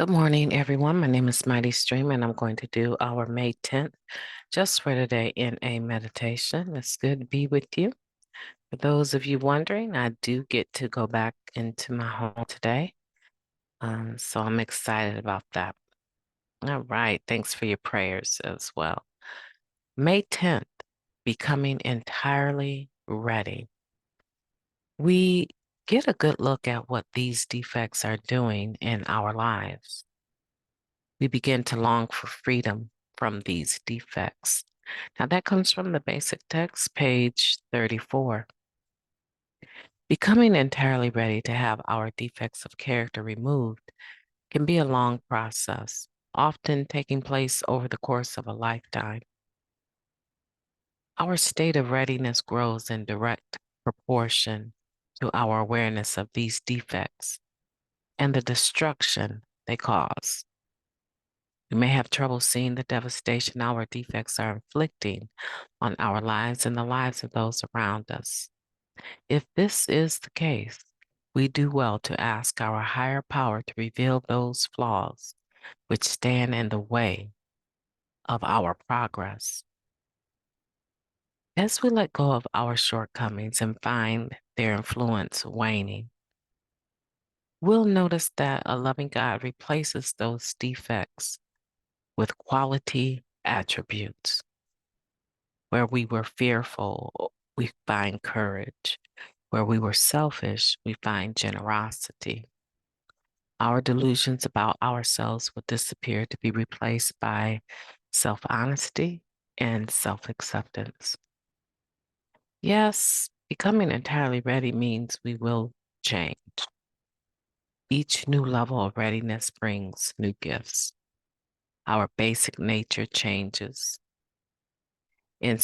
Good morning, everyone. My name is MightyStream, and I'm going to do our May 10th just for today in a meditation. It's good to be with you. For those of you wondering, I do get to go back into my home today. So I'm excited about that. All right. Thanks for your prayers as well. May 10th, becoming entirely ready. We get a good look at what these defects are doing in our lives. We begin to long for freedom from these defects. Now, that comes from the basic text, page 34. Becoming entirely ready to have our defects of character removed can be a long process, often taking place over the course of a lifetime. Our state of readiness grows in direct proportion to our awareness of these defects and the destruction they cause. We may have trouble seeing the devastation our defects are inflicting on our lives and the lives of those around us. If this is the case, we do well to ask our higher power to reveal those flaws which stand in the way of our progress. As we let go of our shortcomings and find their influence waning, we'll notice that a loving God replaces those defects with quality attributes. Where we were fearful, we find courage. Where we were selfish, we find generosity. Our delusions about ourselves will disappear to be replaced by self-honesty and self-acceptance. Yes, becoming entirely ready means we will change. Each new level of readiness brings new gifts. Our basic nature changes. And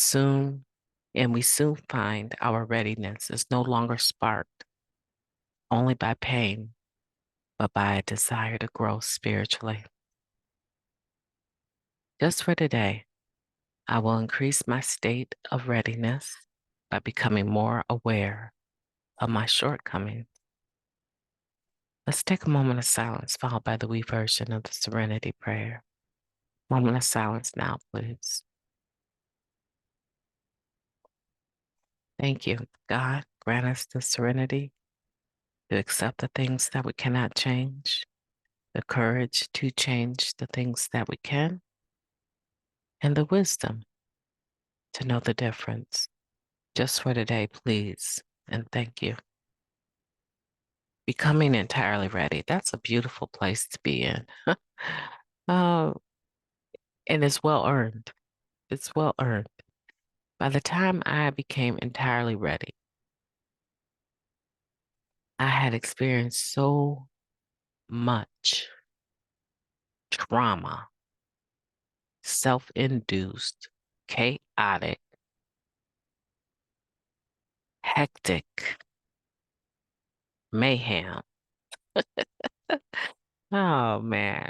we soon find our readiness is no longer sparked only by pain, but by a desire to grow spiritually. Just for today, I will increase my state of readiness by becoming more aware of my shortcomings. Let's take a moment of silence, followed by the wee version of the Serenity Prayer. Moment of silence now, please. Thank you. God, grant us the serenity to accept the things that we cannot change, the courage to change the things that we can, and the wisdom to know the difference. Just for today, please, and thank you. Becoming entirely ready. That's a beautiful place to be in. uh, and it's well earned. It's well earned. By the time I became entirely ready, I had experienced so much trauma, self-induced, chaotic, hectic mayhem. Oh man,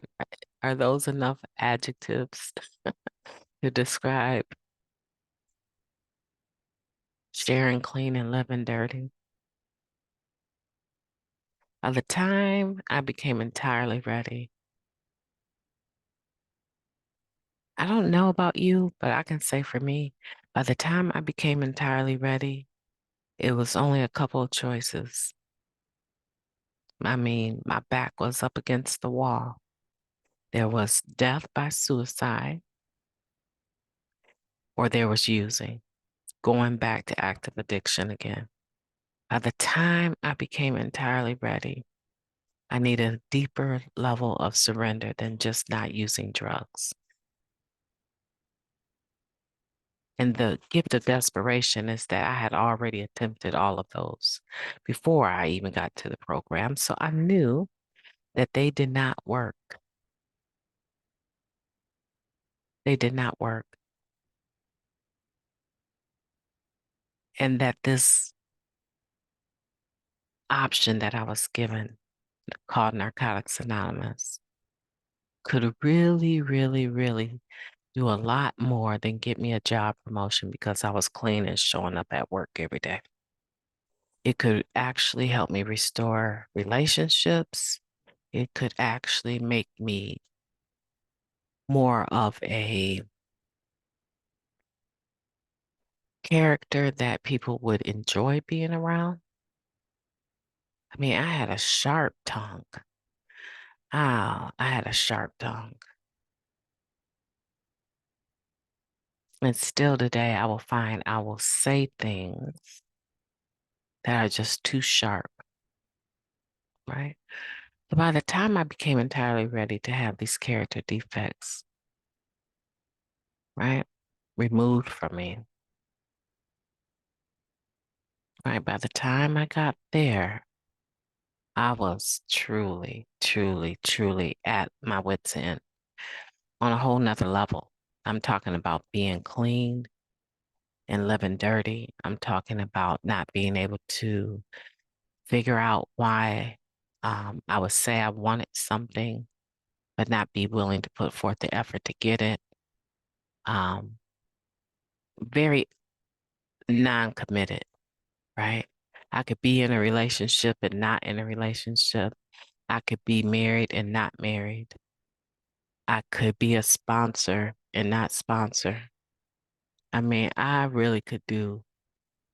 are those enough adjectives to describe sharing clean and living dirty? By the time I became entirely ready, I don't know about you, but I can say for me, by the time I became entirely ready, it was only a couple of choices. I mean, my back was up against the wall. There was death by suicide, or there was using, going back to active addiction again. By the time I became entirely ready, I needed a deeper level of surrender than just not using drugs. And the gift of desperation is that I had already attempted all of those before I even got to the program. So I knew that they did not work. They did not work. And that this option that I was given, called Narcotics Anonymous, could really, really, really do a lot more than get me a job promotion because I was clean and showing up at work every day. It could actually help me restore relationships, it could actually make me more of a character that people would enjoy being around. I mean, I had a sharp tongue. Ah, I had a sharp tongue. And still today, I will find I will say things that are just too sharp, right? But by the time I became entirely ready to have these character defects, right, removed from me, right, by the time I got there, I was truly, truly, truly at my wit's end on a whole nother level. I'm talking about being clean and living dirty. I'm talking about not being able to figure out why I would say I wanted something, but not be willing to put forth the effort to get it. Um, very non-committed, right? I could be in a relationship and not in a relationship. I could be married and not married. I could be a sponsor and not sponsor. I mean, I really could do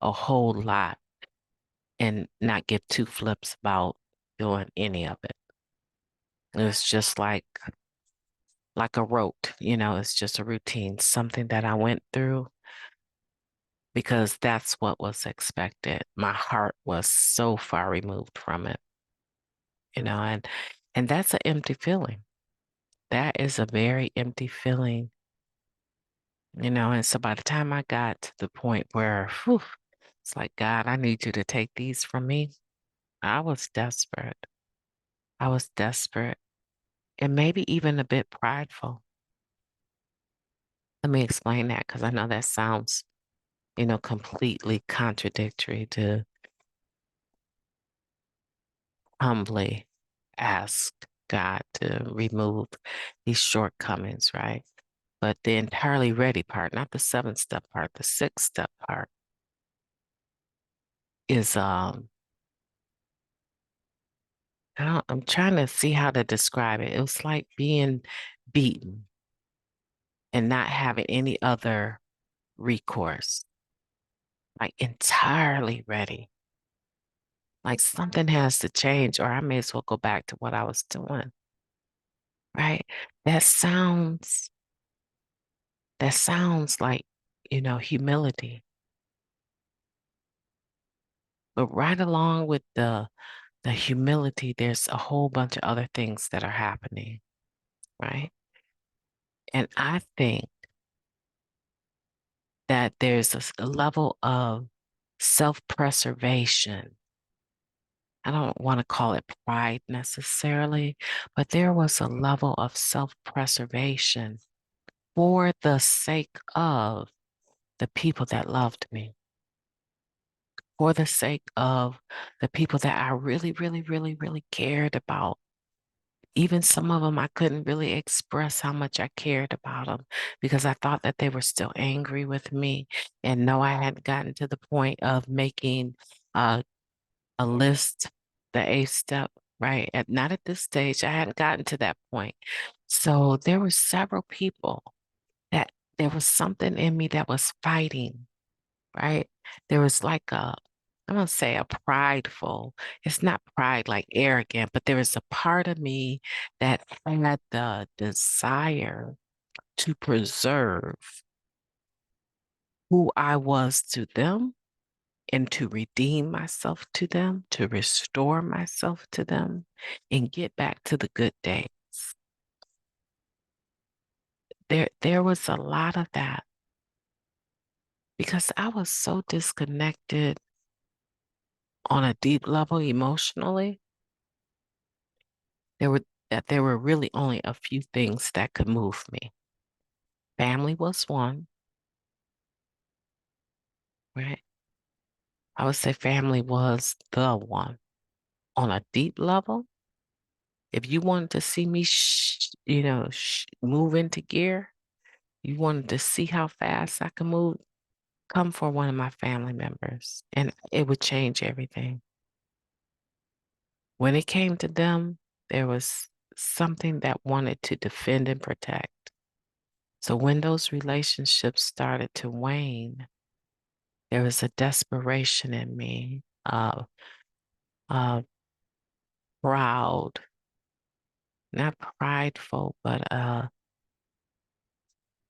a whole lot and not give two flips about doing any of it. It's just like a rote, it's just a routine, something that I went through because that's what was expected. My heart was so far removed from it, and that's an empty feeling. That is a very empty feeling, and so by the time I got to the point where, whew, it's like, God, I need you to take these from me. I was desperate. I was desperate and maybe even a bit prideful. Let me explain that because I know that sounds, completely contradictory to humbly ask God to remove these shortcomings, right? But the entirely ready part, not the 7-step part, the 6-step part is I'm trying to see how to describe it. It was like being beaten and not having any other recourse, like entirely ready. Like something has to change, or I may as well go back to what I was doing, right? That sounds that sounds like, humility. But right along with the humility, there's a whole bunch of other things that are happening, right? And I think that there's a level of self-preservation. I don't want to call it pride necessarily, but there was a level of self-preservation for the sake of the people that loved me, for the sake of the people that I really, really, really, really cared about. Even some of them, I couldn't really express how much I cared about them because I thought that they were still angry with me. And no, I hadn't gotten to the point of making a list, the 8-step, right? Not at this stage. I hadn't gotten to that point. So there were several people that there was something in me that was fighting, right? There was like I'm gonna say a prideful, it's not pride like arrogant, but there was a part of me that had the desire to preserve who I was to them and to redeem myself to them, to restore myself to them, and get back to the good days. There was a lot of that because I was so disconnected on a deep level emotionally. There were there were really only a few things that could move me. Family was one, right? I would say family was the one. On a deep level, if you wanted to see me, move into gear, you wanted to see how fast I could move, come for one of my family members, and it would change everything. When it came to them, there was something that wanted to defend and protect. So when those relationships started to wane, there was a desperation in me, uh, proud, not prideful, but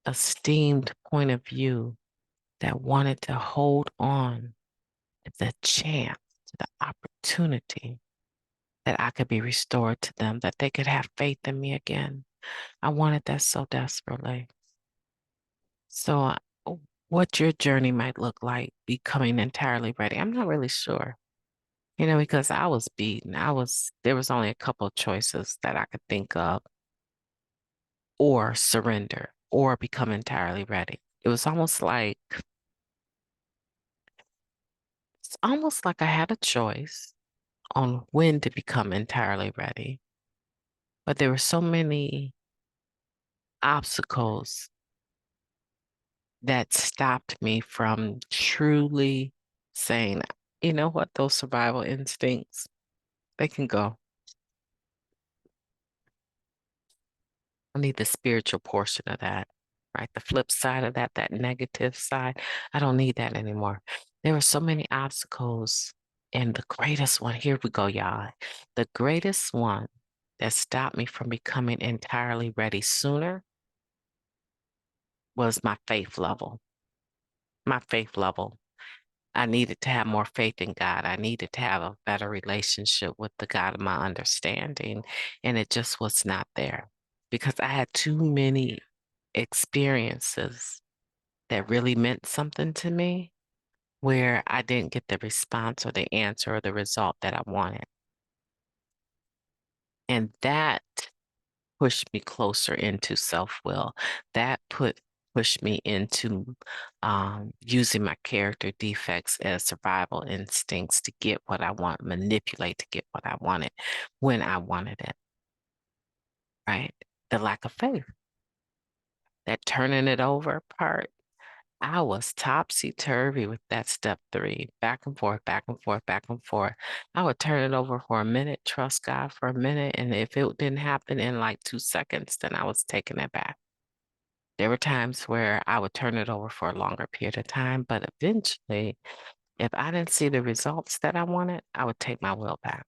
esteemed point of view that wanted to hold on to the chance, to the opportunity that I could be restored to them, that they could have faith in me again. I wanted that so desperately. So, what your journey might look like becoming entirely ready, I'm not really sure. Because I was beaten. There was only a couple of choices that I could think of, or surrender, or become entirely ready. It was almost like I had a choice on when to become entirely ready. But there were so many obstacles that stopped me from truly saying, you know what, those survival instincts, they can go. I need the spiritual portion of that, right? The flip side of that, that negative side, I don't need that anymore. There were so many obstacles. And the greatest one, here we go, y'all. The greatest one that stopped me from becoming entirely ready sooner was my faith level. My faith level. I needed to have more faith in God. I needed to have a better relationship with the God of my understanding. And it just was not there because I had too many experiences that really meant something to me where I didn't get the response or the answer or the result that I wanted. And that pushed me closer into self-will. That pushed me into using my character defects as survival instincts to get what I want, manipulate to get what I wanted when I wanted it, right? The lack of faith, that turning it over part. I was topsy-turvy with that step 3, back and forth, back and forth, back and forth. I would turn it over for a minute, trust God for a minute, and if it didn't happen in like 2 seconds, then I was taking it back. There were times where I would turn it over for a longer period of time, but eventually, if I didn't see the results that I wanted, I would take my will back.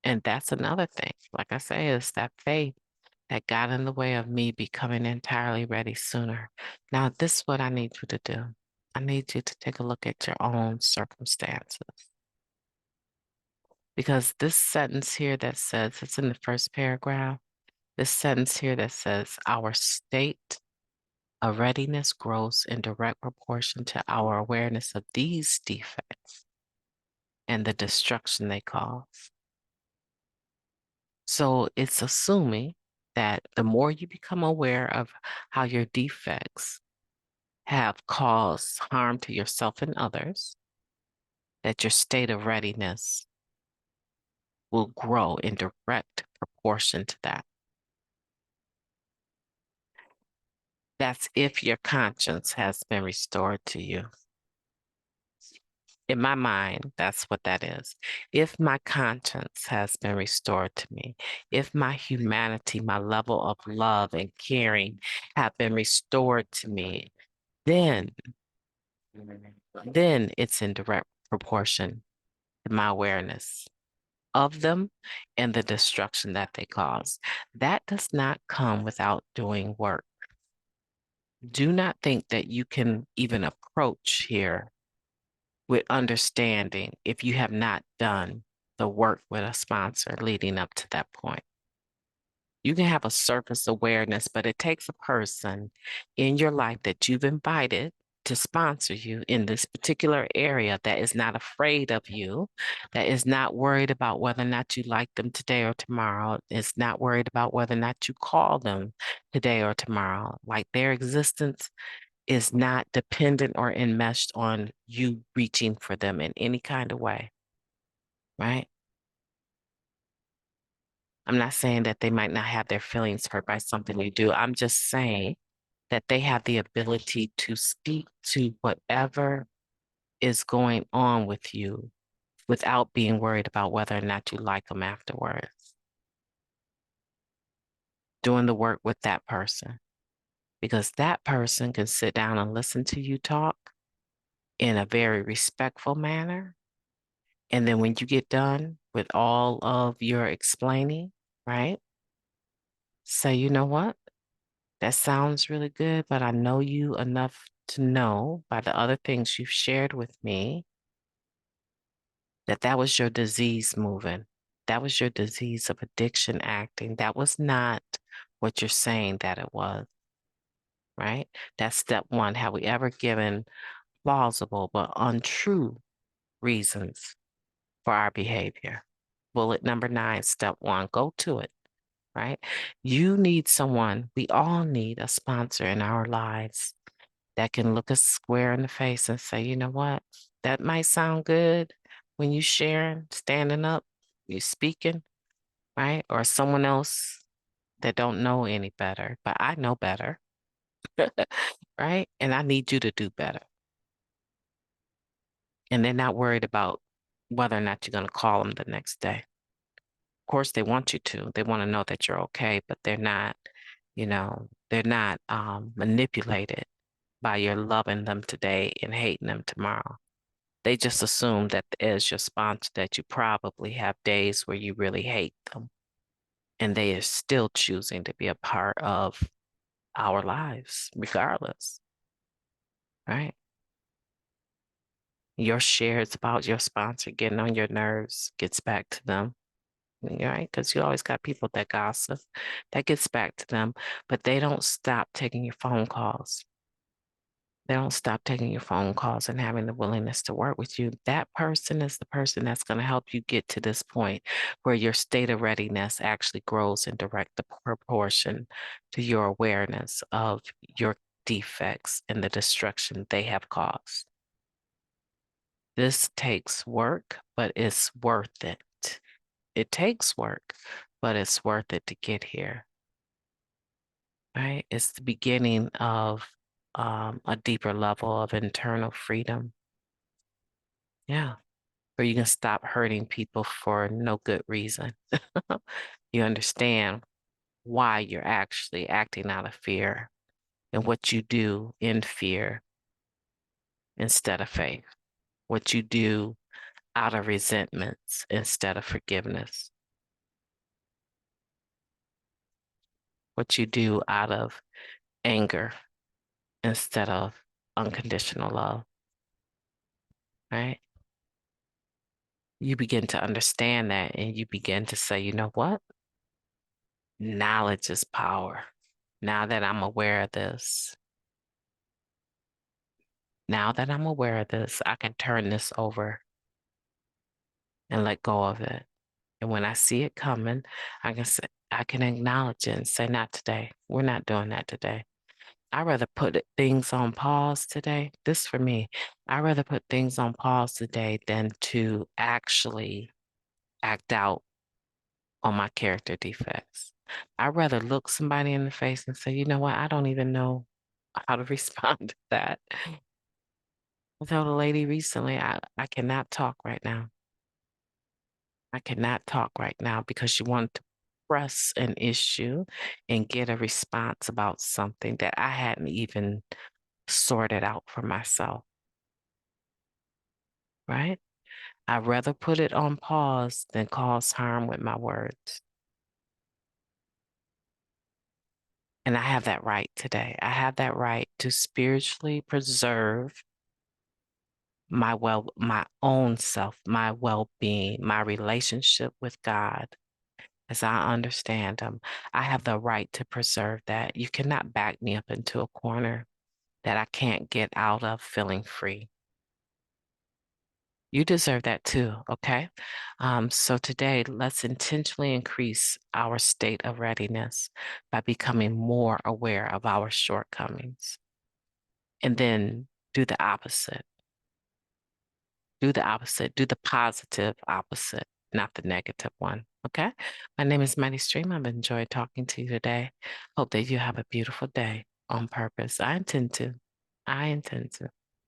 And that's another thing. Like I say, is that faith that got in the way of me becoming entirely ready sooner. Now, this is what I need you to do. I need you to take a look at your own circumstances. Because this sentence here that says, it's in the first paragraph, this sentence here that says, our state of readiness grows in direct proportion to our awareness of these defects and the destruction they cause. So it's assuming that the more you become aware of how your defects have caused harm to yourself and others, that your state of readiness will grow in direct proportion to that. That's if your conscience has been restored to you. In my mind, that's what that is. If my conscience has been restored to me, if my humanity, my level of love and caring have been restored to me, then it's in direct proportion to my awareness of them and the destruction that they cause. That does not come without doing work. Do not think that you can even approach here with understanding if you have not done the work with a sponsor leading up to that point. You can have a surface awareness, but it takes a person in your life that you've invited to sponsor you in this particular area that is not afraid of you, that is not worried about whether or not you like them today or tomorrow, is not worried about whether or not you call them today or tomorrow. Like their existence is not dependent or enmeshed on you reaching for them in any kind of way, right? I'm not saying that they might not have their feelings hurt by something you do. I'm just saying that they have the ability to speak to whatever is going on with you without being worried about whether or not you like them afterwards. Doing the work with that person, because that person can sit down and listen to you talk in a very respectful manner. And then when you get done with all of your explaining, right? Say, you know what? That sounds really good, but I know you enough to know by the other things you've shared with me that that was your disease moving. That was your disease of addiction acting. That was not what you're saying that it was, right? That's step one. Have we ever given plausible but untrue reasons for our behavior? Bullet number 9, step 1, go to it, right? You need someone, we all need a sponsor in our lives that can look us square in the face and say, you know what? That might sound good when you sharing, standing up, you speaking, right? Or someone else that don't know any better, but I know better, right? And I need you to do better. And they're not worried about whether or not you're going to call them the next day. Of course, they want you to. They want to know that you're okay, but they're not, they're not manipulated by your loving them today and hating them tomorrow. They just assume that as your sponsor that you probably have days where you really hate them, and they are still choosing to be a part of our lives, regardless, right? Your shares about your sponsor getting on your nerves gets back to them, right? Because you always got people that gossip. That gets back to them, but they don't stop taking your phone calls. They don't stop taking your phone calls and having the willingness to work with you. That person is the person that's going to help you get to this point where your state of readiness actually grows in direct proportion to your awareness of your defects and the destruction they have caused. This takes work, but it's worth it. It takes work, but it's worth it to get here, right? It's the beginning of a deeper level of internal freedom. Yeah. Where you can stop hurting people for no good reason. You understand why you're actually acting out of fear and what you do in fear instead of faith, what you do out of resentments instead of forgiveness, what you do out of anger instead of unconditional love, right? You begin to understand that and you begin to say, you know what? Knowledge is power. Now that I'm aware of this, I can turn this over and let go of it. And when I see it coming, I can acknowledge it and say, not today. We're not doing that today. I'd rather put things on pause today. This for me. I'd rather put things on pause today than to actually act out on my character defects. I'd rather look somebody in the face and say, you know what? I don't even know how to respond to that. I told a lady recently, I cannot talk right now. I cannot talk right now because she wanted to press an issue and get a response about something that I hadn't even sorted out for myself, right? I'd rather put it on pause than cause harm with my words. And I have that right today. I have that right to spiritually preserve my own self, my well-being, my relationship with God as I understand Him. I have the right to preserve that. You cannot back me up into a corner that I can't get out of feeling free. You deserve that too, okay? So today, let's intentionally increase our state of readiness by becoming more aware of our shortcomings. And then do the opposite. Do the opposite. Do the positive opposite, not the negative one. Okay. My name is MightyStream. I've enjoyed talking to you today. Hope that you have a beautiful day on purpose. I intend to.